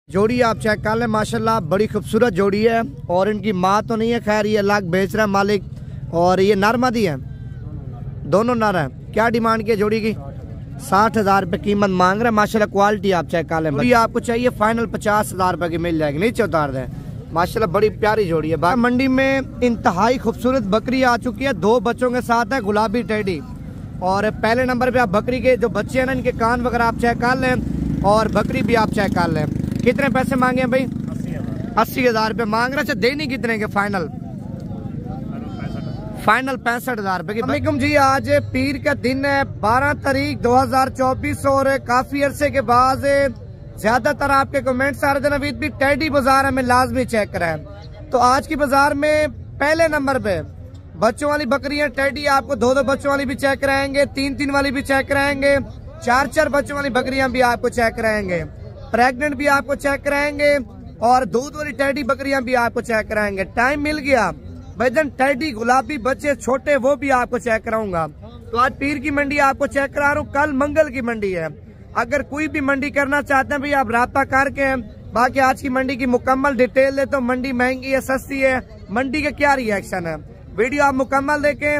जोड़ी आप चेक कर लें, माशाल्लाह बड़ी खूबसूरत जोड़ी है। और इनकी माँ तो नहीं है, खैर ये अलग बेच रहा है मालिक। और ये नर मादी है, दोनों नर हैं। क्या डिमांड की है जोड़ी की? 60,000 रुपये कीमत मांग रहे हैं। माशाल्लाह क्वालिटी आप चेक कर लें। जोड़ी आपको चाहिए फाइनल 50,000 रुपये की मिल जाएगी, नीचे उतार दें। माशाल्लाह बड़ी प्यारी जोड़ी है। मंडी में इंतहाई खूबसूरत बकरी आ चुकी है, 2 बच्चों के साथ है, गुलाबी टेडी। और पहले नंबर पे आप बकरी के जो बच्चे हैं ना, इनके कान वगैरह आप चेक कर लें और बकरी भी आप चेक कर लें। कितने पैसे मांगे हैं भाई? 80,000 रुपये मांग रहे। अच्छा देनी कितने के? फाइनल 65,000 रुपये की। वालेकुम जी, आज पीर का दिन है, 12 तारीख 2024 और काफी अरसे के बाद ज्यादातर आपके कमेंट्स आ रहे थे नवीद भी टेडी बाजार हमें लाजमी चेक कराएं। तो आज की बाजार में पहले नंबर पे बच्चों वाली बकरियां टेडी आपको 2-2 बच्चों वाली भी चेक कराएंगे, 3-3 वाली भी चेक कराएंगे, 4-4 बच्चों वाली बकरियां भी आपको चेक कराएंगे, प्रेग्नेंट भी आपको चेक कराएंगे और दूध वाली टेडी बकरियां भी आपको चेक कराएंगे। टाइम मिल गया भाईजान, टेडी गुलाबी बच्चे छोटे वो भी आपको चेक कराऊंगा। तो आज पीर की मंडी आपको चेक करा रहा हूँ, कल मंगल की मंडी है। अगर कोई भी मंडी करना चाहते हैं भाई आप राब्ता करके, बाकी आज की मंडी की मुकम्मल डिटेल दे तो मंडी महंगी है सस्ती है, मंडी का क्या रिएक्शन है, वीडियो आप मुकम्मल देखें।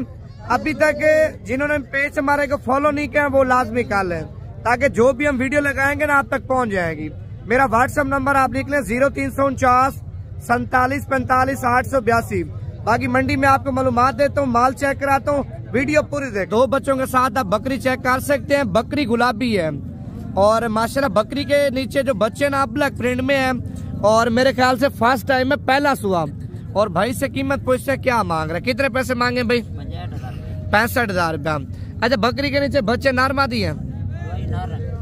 अभी तक जिन्होंने पेज हमारे को फॉलो नहीं किया वो लाजमी कर लें, ताकि जो भी हम वीडियो लगाएंगे ना आप तक पहुंच जाएगी। मेरा व्हाट्सएप नंबर आप लिख लें 0349 47 45 882। बाकी मंडी में आपको मालूमात देता हूँ, माल चेक कराता हूँ, वीडियो पूरी देख। 2 बच्चों के साथ आप बकरी चेक कर सकते हैं। बकरी गुलाबी है और माशाल्लाह बकरी के नीचे जो बच्चे ना ब्लैक प्रिंट में है और मेरे ख्याल से फर्स्ट टाइम है, पहला सुआ। और भाई से कीमत पूछते हैं क्या मांग रहे, कितने पैसे मांगे भाई? 65,000 रुपया। अच्छा बकरी के नीचे बच्चे नर मादी है?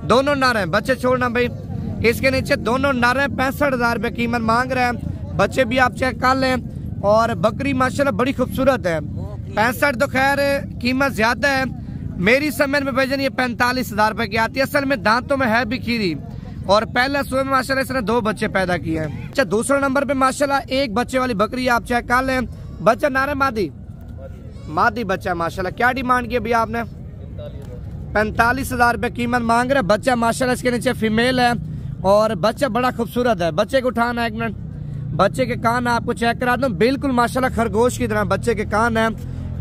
दोनों नर हैं, बच्चे छोड़ना भाई। इसके नीचे दोनों नर हैं, 65,000 रुपये कीमत मांग रहे हैं। बच्चे भी आप चेक कर लें और बकरी माशाल्लाह बड़ी खूबसूरत है। 65 तो खैर कीमत ज्यादा है, मेरी समझ में भाईजान ये 45,000 रुपए की आती है। असल में दांतों में है भी खीरी और पहले सुबह में माशाल्लाह इसने 2 बच्चे पैदा किए हैं। अच्छा दूसरे नंबर पे माशाल्लाह 1 बच्चे वाली बकरी आप चेक कर लें। बच्चा नारे मादी बच्चा माशाल्लाह। क्या डिमांड की भैया आपने? 45,000 रुपए कीमत मांग रहे। बच्चा माशाल्लाह इसके नीचे फीमेल है और बच्चा बड़ा खूबसूरत है। बच्चे को उठाना 1 मिनट, बच्चे के कान आपको चेक करा दूं, बिल्कुल माशाल्लाह खरगोश की तरह बच्चे के कान है।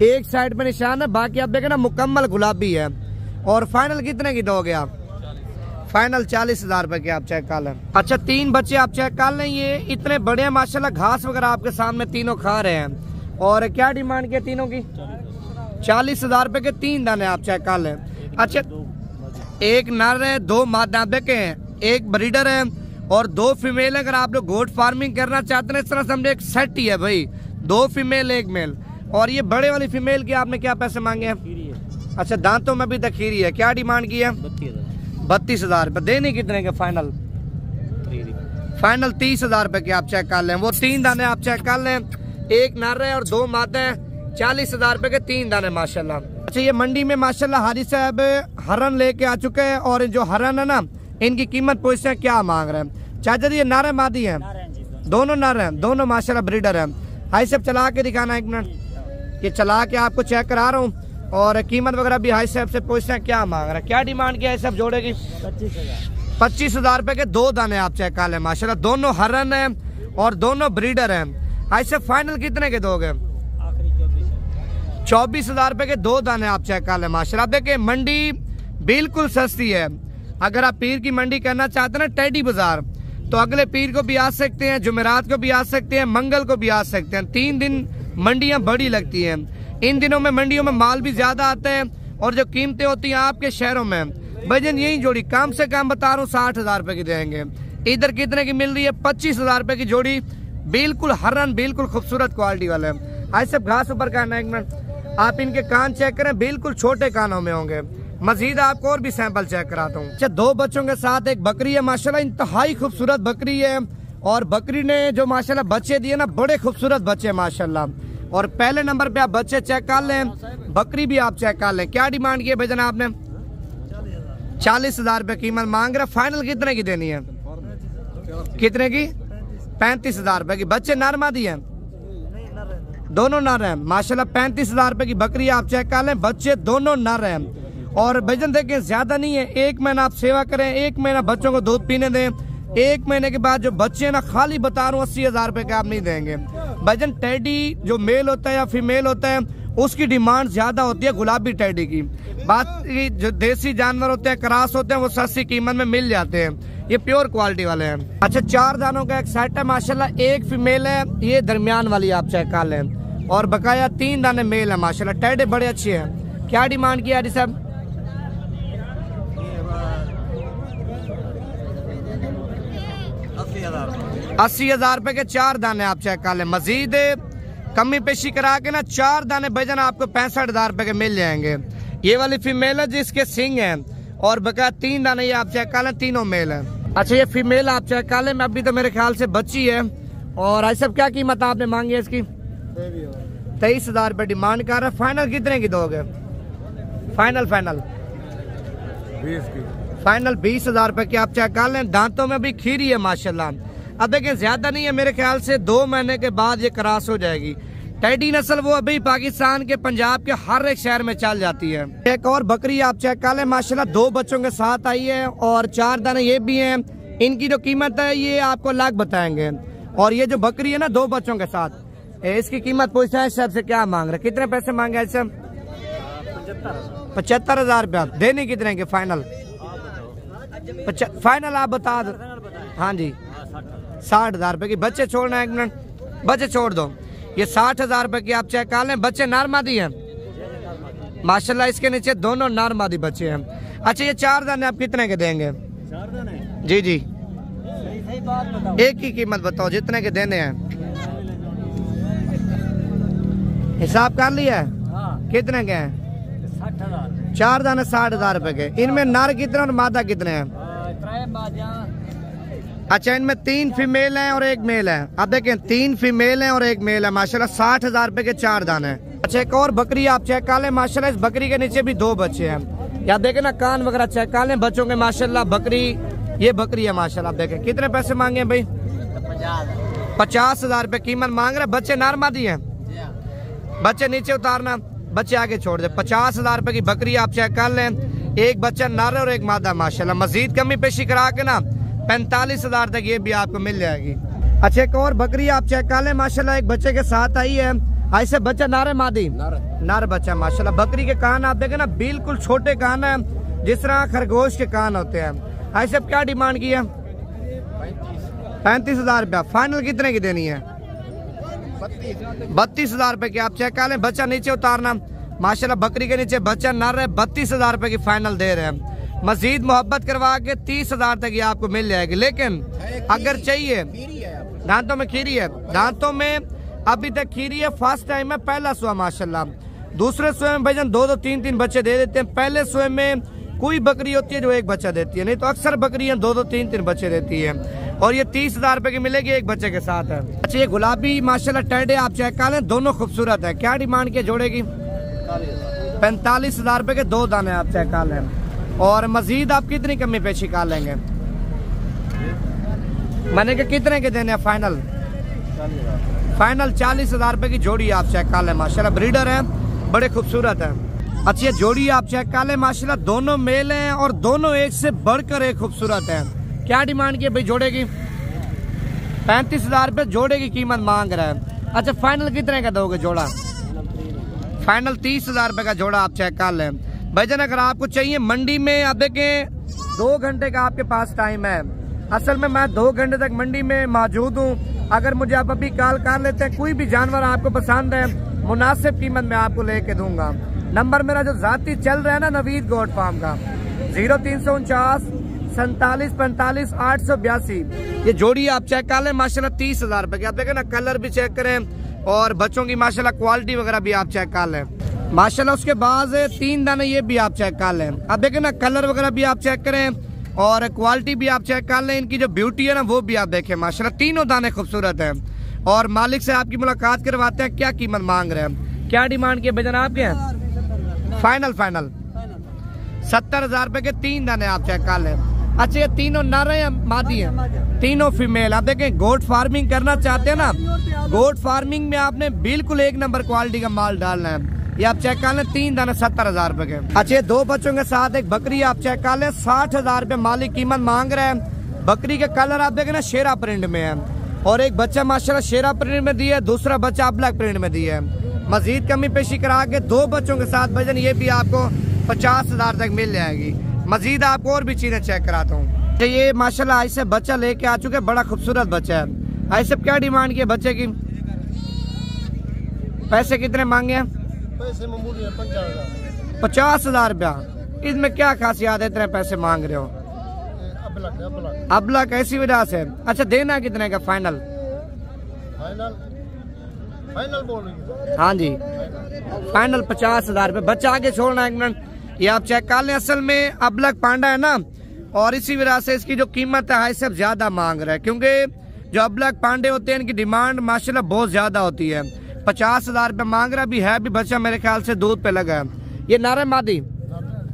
एक साइड पे निशान है, बाकी आप देखें ना मुकम्मल गुलाबी है। और फाइनल कितने की दोगे आप? फाइनल 40,000 रुपए के आप चेक कर लें। अच्छा 3 बच्चे आप चेक कर लें, ये इतने बड़े हैं माशाल्लाह, घास वगैरह आपके सामने तीनों खा रहे हैं। और क्या डिमांड की तीनों की? 40,000 रुपए के 3 दाने आप चेक कर लें। अच्छा 1 नर है, 2 मादा के हैं, 1 ब्रीडर है और 2 फीमेल। अगर आप लोग गोट फार्मिंग करना चाहते हैं इस तरह समझे एक सेट ही है भाई, 2 फीमेल 1 मेल। और ये बड़े वाली फीमेल के आपने क्या पैसे मांगे हैं? अच्छा दांतों में भी दखीरी है। क्या डिमांड की है? 32,000 रुपए। देने कितने के फाइनल? फाइनल 30,000 रुपए के आप चेक कर लें। वो 3 दाने आप चेक कर लें, 1 नर है और 2 मादा है। 40,000 रुपए के 3 दाने माशाल्लाह। अच्छा ये मंडी में माशाल्लाह हाजी साहब हरन लेके आ चुके हैं और जो हरन है ना इनकी कीमत पूछते हैं क्या मांग रहे हैं। चाचा जी ये नर है मादी है? दोनों नर हैं, दोनों माशाल्लाह ब्रीडर है। हाई साहब चला के दिखाना 1 मिनट, ये चला के आपको चेक करा रहा हूँ और कीमत वगैरह भी हाई साहब से पूछते हैं क्या मांग रहा है। क्या डिमांड किया है सब जोड़े की? 25,000 रुपए के 2 दाने आप चेक कर लें। माशाल्लाह दोनों हरन है और दोनों ब्रीडर हैं। हाई साहब फाइनल कितने के दोगे? 24,000 रुपए के 2 दाने आप चेक कर लें। माशाल्लाह देखिए मंडी बिल्कुल सस्ती है। अगर आप पीर की मंडी करना चाहते हैं ना टेडी बाजार, तो अगले पीर को भी आ सकते हैं, जुमेरात को भी आ सकते हैं, मंगल को भी आ सकते हैं। 3 दिन मंडियां बड़ी लगती हैं। इन दिनों में मंडियों में माल भी ज्यादा आता है और जो कीमतें होती हैं आपके शहरों में भजन यही जोड़ी कम से कम बता रहा हूँ 60,000 रुपए की देंगे। इधर कितने की मिल रही है? 25,000 रुपए की जोड़ी, बिल्कुल हरन, बिल्कुल खूबसूरत क्वालिटी वाले। आज सब घास ऊपर करना 1 मिनट, आप इनके कान चेक करें, बिल्कुल छोटे कानों में होंगे। मजीद आपको और भी सैंपल चेक कराता हूँ। अच्छा 2 बच्चों के साथ 1 बकरी है माशाल्लाह, इंतहाई खूबसूरत बकरी है। और बकरी ने जो माशाल्लाह बच्चे दिए ना बड़े खूबसूरत बच्चे माशाल्लाह। और पहले नंबर पे आप बच्चे चेक कर लें, बकरी भी आप चेक कर लें। क्या डिमांड की है भैया आपने? 40,000 रुपए कीमत मांग रहे। फाइनल कितने की देनी है? कितने की? 35,000 रुपए की। बच्चे नर मादी है? दोनों नर हैं माशाल्लाह। 35,000 रुपए की बकरी आप चेक कर लें, बच्चे दोनों नर हैं। और भजन देखें ज्यादा नहीं है, 1 महीना आप सेवा करें, 1 महीना बच्चों को दूध पीने दें, 1 महीने के बाद जो बच्चे ना खाली बता रहा हूँ 80,000 रुपए के आप नहीं देंगे भाईजान। टेडी जो मेल होता है या फीमेल होता है उसकी डिमांड ज्यादा होती है गुलाबी टेडी की। बात जो देसी जानवर होते हैं क्रॉस होते हैं वो सस्ती कीमत में मिल जाते हैं, ये प्योर क्वालिटी वाले हैं। अच्छा 4 दानों का एक सेट है माशाल्लाह, 1 फीमेल है, ये दरमियान वाली आप चेक कर लें, और बकाया 3 दाने मेल है माशाल्लाह। टेडे बड़े अच्छे हैं। क्या डिमांड किया साहब? 80,000 रुपए के 4 दाने आप चेक कर लें। मजीद कमी पेशी करा के ना 4 दाने भजन आपको 65,000 रुपए के मिल जाएंगे। ये वाली फीमेल है जिसके सिंग हैं, और बकाया 3 दाने ये आप चेक कर लें, तीनों मेल है। अच्छा ये फीमेल आप चेक कर लें, अभी तो मेरे ख्याल से बच्ची है। और आई सब क्या कीमत आपने मांगी है इसकी? 23,000 रुपए डिमांड कर रहा है। फाइनल कितने की दोगे? फाइनल 20,000 रुपए की आप चेक कर लें। दांतों में भी खीरी है माशाल्लाह। अब देखें ज्यादा नहीं है, मेरे ख्याल से 2 महीने के बाद ये क्रॉस हो जाएगी। टेडी नस्ल वो अभी पाकिस्तान के पंजाब के हर एक शहर में चल जाती है। एक और बकरी आप चेक कर लें माशाल्लाह, 2 बच्चों के साथ आई है और 4 दाने ये भी हैं। इनकी जो कीमत है ये आपको अलग बताएंगे। और ये जो बकरी है ना 2 बच्चों के साथ, इसकी कीमत पूछा है सबसे क्या मांग रहे? कितने पैसे मांगे ऐसे? 75,000 रुपया। देने कितने के फाइनल? फाइनल आप बता दो। हाँ जी 60,000 रुपए की। बच्चे छोड़ना है, 1 मिनट, बच्चे छोड़ दो। ये 60,000 रुपए की आप चेक कर लें। बच्चे नर मादी हैं माशाल्लाह, इसके नीचे दोनों नर मादी बच्चे हैं। अच्छा ये 4 दाने आप कितने के देंगे? 4 दाने जी जी एक ही कीमत बताओ जितने के देने हैं। हिसाब कर लिया है? कितने के हैं? 60,000। 4 दाने 60,000 रुपए के। इनमें नर कितने और मादा कितने हैं? अच्छा इनमें 3 फीमेल हैं और 1 मेल है। अब देखें 3 फीमेल हैं और 1 मेल है माशाल्लाह। 60,000 रुपए के 4 दाने। अच्छा एक और बकरी आप चेक कर लें माशाल्लाह, इस बकरी के नीचे भी 2 बच्चे हैं। या देखें ना कान वगैरह चेक कर लें बच्चों के माशाल्लाह। बकरी ये बकरी है माशाल्लाह। आप देखें कितने पैसे मांगे हैं भाई? 50,000 रुपए कीमत मांग रहे। बच्चे नर मादी हैं, बच्चे नीचे उतारना, बच्चे आगे छोड़ दे। 50,000 रुपए की बकरी आप चेक कर लें। 1 बच्चा नर और 1 मादा माशाल्लाह। मजीद कमी पेशी करा के ना 45,000 तक ये भी आपको मिल जाएगी। अच्छा एक और बकरी आप चेक कर लें माशाल्लाह, एक बच्चे के साथ आई है। ऐसे बच्चा नर है मादी? नर बच्चा माशाल्लाह। बकरी के कान आप देखें ना बिल्कुल छोटे कान है, जिस तरह खरगोश के कान होते हैं। ऐसे क्या डिमांड की है? 35,000 रुपया। फाइनल कितने की देनी है? 32,000 रुपए की आप चेक कर लें। बच्चा नीचे उतारना माशाल्लाह। बकरी के नीचे बच्चा नर है। 32,000 रुपए की फाइनल दे रहे हैं। मजीद मोहब्बत करवा के 30,000 तक ये आपको मिल जाएगी। लेकिन अगर चाहिए, दांतों में खीरी है, दांतों में अभी तक खीरी है। फर्स्ट टाइम है, पहला सुआ माशाल्लाह। दूसरे सुए में भाईजान 2-2 3-3 बच्चे दे देते हैं। पहले सुए में कोई बकरी होती है जो 1 बच्चा देती है, नहीं तो अक्सर बकरियां 2-2 3-3 बच्चे देती है। और ये 30,000 रुपए की मिलेगी 1 बच्चे के साथ है। अच्छा ये गुलाबी माशाल्लाह टेडे आप चेक कर लें, दोनों खूबसूरत है। क्या डिमांड किया जोड़े की? 45,000 रुपए के 2 दाने आप चेक कर लें। और मजीद आप कितनी कमी पेशी कर लेंगे? मैंने कहा कितने के देने? फाइनल 40,000 रुपए की जोड़ी आप चेक कर लें माशाल्लाह। ब्रीडर है, बड़े खूबसूरत है। अच्छी जोड़ी आप चेक कर लें माशाल्लाह। दोनों मेल हैं और दोनों एक से बढ़कर एक खूबसूरत है। क्या डिमांड की भाई जोड़े की? 35,000 रुपए जोड़े की कीमत मांग रहा है। अच्छा फाइनल कितने का दोगे जोड़ा? फाइनल 30,000 रुपए का जोड़ा आप चेक कर लें भाईजान। अगर आपको चाहिए मंडी में, आप देखें 2 घंटे का आपके पास टाइम है। असल में मैं 2 घंटे तक मंडी में मौजूद हूँ। अगर मुझे आप अभी कॉल कर लेते हैं, कोई भी जानवर आपको पसंद है, मुनासिब कीमत में आपको लेके दूंगा। नंबर मेरा जो जाती चल रहा है ना नवीद गोट फार्म का, 0349 47 45 882। ये जोड़ी आप चेक कर लें माशाल्लाह 30,000 रुपए की। आप देखें ना कलर भी चेक करें और बच्चों की माशाल्लाह क्वालिटी वगैरह भी आप चेक कर लें माशाल्लाह। उसके बाद 3 दाने ये भी आप चेक कर लें। अब देखें ना कलर वगैरह भी आप चेक करें और क्वालिटी भी आप चेक कर लें। इनकी जो ब्यूटी है ना वो भी आप देखें माशाल्लाह। तीनों दाने खूबसूरत हैं। और मालिक से आपकी मुलाकात करवाते हैं। क्या कीमत मांग रहे हैं? क्या डिमांड किए भजन आपके? फाइनल 70,000 रुपए के 3 दाने आप चेक कर लें। अच्छा ये तीनों नर है या मादी है? तीनों फीमेल। आप देखें गोट फार्मिंग करना चाहते हैं ना, गोट फार्मिंग में आपने बिल्कुल 1 नंबर क्वालिटी का माल डालना है। ये आप चेक कर लें 3 दाने 70,000 रुपए के। अच्छा 2 बच्चों के साथ एक बकरी आप चेक कर लें 60,000 रुपए मालिक कीमत मांग रहे हैं। बकरी के कलर आप देखें ना शेरा प्रिंट में है, और एक बच्चा माशाल्लाह शेरा प्रिंट में दिया है, दूसरा बच्चा ब्लैक प्रिंट में दिया है। मजीद कमी पेशी करा के 2 बच्चों के साथ भजन ये भी आपको 50,000 तक मिल जाएगी। मजीद आपको और भी चीजें चेक कराता हूँ। तो ये माशाल्लाह ऐसे बच्चा लेके आ चुके, बड़ा खूबसूरत बच्चा है। ऐसे क्या डिमांड की है बच्चे की? पैसे कितने मांगे हैं? पैसे मामूली 50,000 रुपया। इसमें क्या खासियत है इतने पैसे मांग रहे हो? अबला कैसी वजह से? अच्छा देना कितने का फाइनल? फाइनल बोल रही? हाँ जी फाइनल 50,000 रुपये। बच्चा आगे छोड़ना एक मिनट, ये आप चेक कर लें। असल में अबलक पांडा है ना, और इसी वजह से इसकी जो कीमत है सब ज्यादा मांग रहा है, क्योंकि जो अबलक पांडे होते हैं इनकी डिमांड माशाल्लाह बहुत ज्यादा होती है। 50,000 रुपये मांग रहा भी है भी बच्चा मेरे ख्याल से दूध पे लगा है। ये नर है मादी?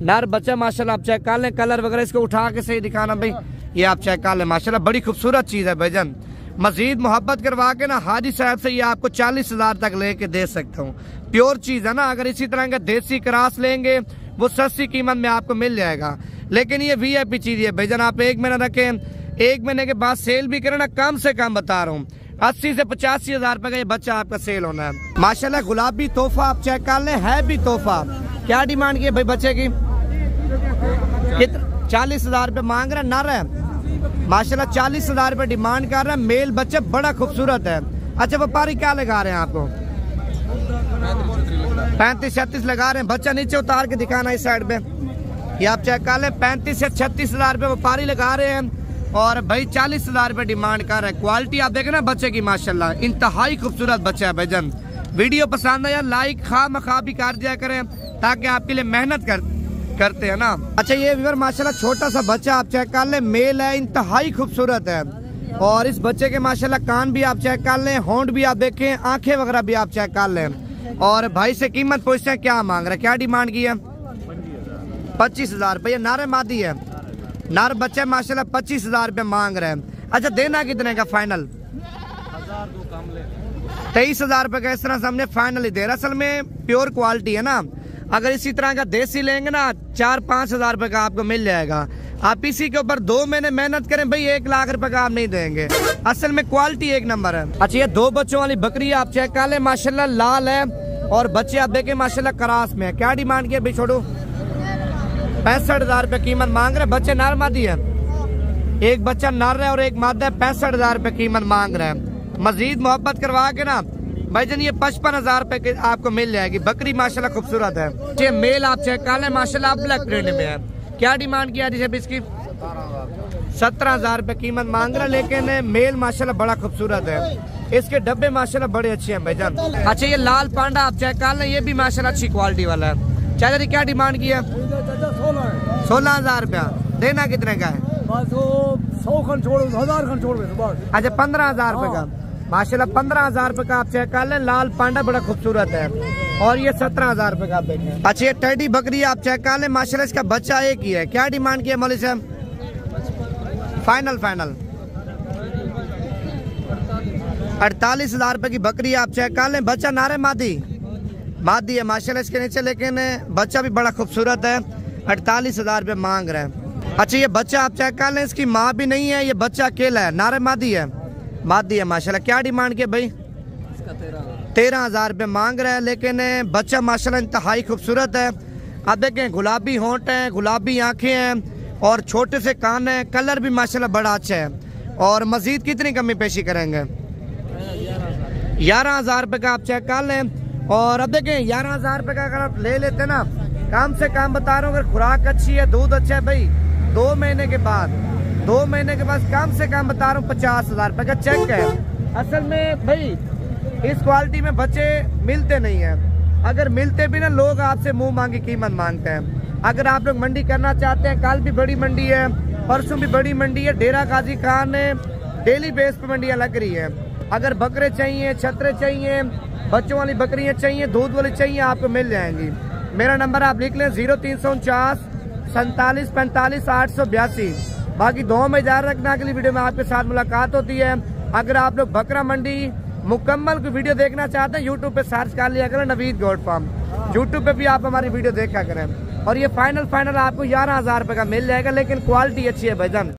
नर बच्चा माशाल्लाह आप चेक कर लें, कलर वगैरह इसको उठा के सही दिखाना भाई। ये आप चेक कर लें माशाल्लाह बड़ी खूबसूरत चीज है भाईजान। मजीद मोहब्बत करवा के ना हाजी साहब से ये आपको 40,000 तक लेके दे सकता हूँ। प्योर चीज है ना, अगर इसी तरह का देसी क्रास लेंगे वो सस्ती कीमत में आपको मिल जाएगा। लेकिन ये VIP चीज है भाईजान, आप 1 महीना रखें, 1 महीने के बाद सेल भी करें ना, कम से कम बता रहा हूँ 80 से 85,000 रुपए का ये बच्चा आपका सेल होना है। माशाल्लाह गुलाबी तोहफा आप चेक कर लें, है भी तोहफा। क्या डिमांड की है भाई बच्चे की? 40,000 रुपये मांग रहा है, नर है माशाल्लाह 40,000 रुपये डिमांड कर रहा है। मेल बच्चा बड़ा खूबसूरत है। अच्छा व्यापारी क्या लगा रहे हैं आपको? 35-36 लगा रहे हैं। बच्चा नीचे उतार के दिखाना इस साइड पे, ये आप चेक कर लें। 35 से 36,000 रुपये व्यापारी लगा रहे हैं, और भाई 40,000 रुपये डिमांड कर रहे हैं। क्वालिटी आप देखें ना बच्चे की माशाल्लाह इंतहाई खूबसूरत बच्चा है भाईजान। वीडियो पसंद आया लाइक खा भी कर दिया करें, ताकि आपके लिए मेहनत करते हैं ना। अच्छा ये व्यूअर माशाल्लाह छोटा सा बच्चा आप चेक कर लें, मेल है, इंतहाई खूबसूरत है। और इस बच्चे के माशाल्लाह कान भी आप चेक कर लें, होंठ भी आप देखें, आंखें वगैरह भी आप चेक कर लें। और भाई से कीमत पूछते हैं क्या मांग रहे हैं, क्या डिमांड की है? 25,000 रुपये। नर मादी है? नर बच्चा माशाल्लाह 25,000 रुपये मांग रहे हैं। अच्छा देना कितने का फाइनल? 23,000 रुपये का इस तरह से हमने फाइनल ही दे रहा। असल में प्योर क्वालिटी है ना, अगर इसी तरह का देसी लेंगे ना 4-5 हजार रुपए का आपको मिल जाएगा। आप इसी के ऊपर 2 महीने मेहनत करें भाई 1 लाख रुपए का आप नहीं देंगे। असल में क्वालिटी एक नंबर है। अच्छा ये 2 बच्चों वाली बकरी आप चेक कर लें, माशाल्लाह लाल है, और बच्चे आप देखें माशाल्लाह क्रास में है। क्या डिमांड की है भाई? छोड़ो 65,000 रुपये कीमत मांग रहे। बच्चे नर मादी है? एक बच्चा नर है और एक मादा है। 65,000 रुपये कीमत मांग रहे हैं। मजीद मोहब्बत करवा के ना भाईजान ये 55,000 रुपए की आपको मिल जाएगी। बकरी माशाल्लाह खूबसूरत है। ये मेल आप चेक कर लें माशाल्लाह ब्लैक प्रिंट में है। क्या डिमांड किया जैसे इसकी? 17,000 रुपए कीमत मांग रहा, लेकिन मेल माशाल्लाह बड़ा खूबसूरत है। इसके डब्बे माशाल्लाह बड़े अच्छे हैं भाईजान। अच्छा ये लाल पांडा आप चेक कर लें, ये भी माशाल्लाह अच्छी क्वालिटी वाला है। चाचा क्या डिमांड किया? 16,000 रुपया। देना कितने का है? 100 खन छोड़, 1000 खन छोड़। अच्छा 15,000 रुपए का माशाल्लाह 15,000 रुपए का आप चेक कर लें। लाल पांडा बड़ा खूबसूरत है, और ये 17,000 रुपए का आप देखें। अच्छा ये टेडी बकरी आप चेक कर लें, माशाल्लाह इसका बच्चा एक ही है। क्या डिमांड किया मौलवी साहब? फाइनल 48,000 रुपए की बकरी आप चेक कर लें। बच्चा नारे मादी है माशाल्लाह इसके नीचे, लेकिन बच्चा भी बड़ा खूबसूरत है। 48,000 रुपए मांग रहे हैं। अच्छा ये बच्चा आप चेक कर लें, इसकी माँ भी नहीं है, ये बच्चा अकेला है। नारे मादी है माशाल्लाह। क्या डिमांड किया भाई? 13,000 रुपये मांग रहा है, लेकिन बच्चा माशाल्लाह इंतहाई खूबसूरत है। आप देखें गुलाबी होंठ है, गुलाबी आंखें हैं, और छोटे से कान है। कलर भी माशाल्लाह बड़ा अच्छा है। और मजीद कितनी कमी पेशी करेंगे? 11,000 रुपये का आप चेक कर लें। और अब देखें 11,000 रुपये का अगर आप ले लेते ना, कम से कम बता रहा हूँ, अगर खुराक अच्छी है, दूध अच्छा है भाई, 2 महीने के बाद कम से कम बता रहा हूँ 50,000 रुपये का चेक है। असल में भाई इस क्वालिटी में बच्चे मिलते नहीं हैं। अगर मिलते भी ना, लोग आपसे मुंह मांगी कीमत मांगते हैं। अगर आप लोग मंडी करना चाहते हैं, कल भी बड़ी मंडी है, परसों भी बड़ी मंडी है, डेरा गाजी खान डेली बेस पे मंडियाँ लग रही है। अगर बकरे चाहिए, छतरे चाहिए, बच्चों वाली बकरियाँ चाहिए, दूध वाली चाहिए, आपको मिल जाएंगी। मेरा नंबर आप लिख लें 0349 47 45 882। बाकी दुआ में जारी रखना, अगली वीडियो में आपके साथ मुलाकात होती है। अगर आप लोग बकरा मंडी मुकम्मल की वीडियो देखना चाहते हैं, यूट्यूब पे सर्च कर लिया करें नवीद गोट फार्म। यूट्यूब पे भी आप हमारी वीडियो देखा करें। और ये फाइनल आपको 11,000 रुपये का मिल जाएगा, लेकिन क्वालिटी अच्छी है भाईजान।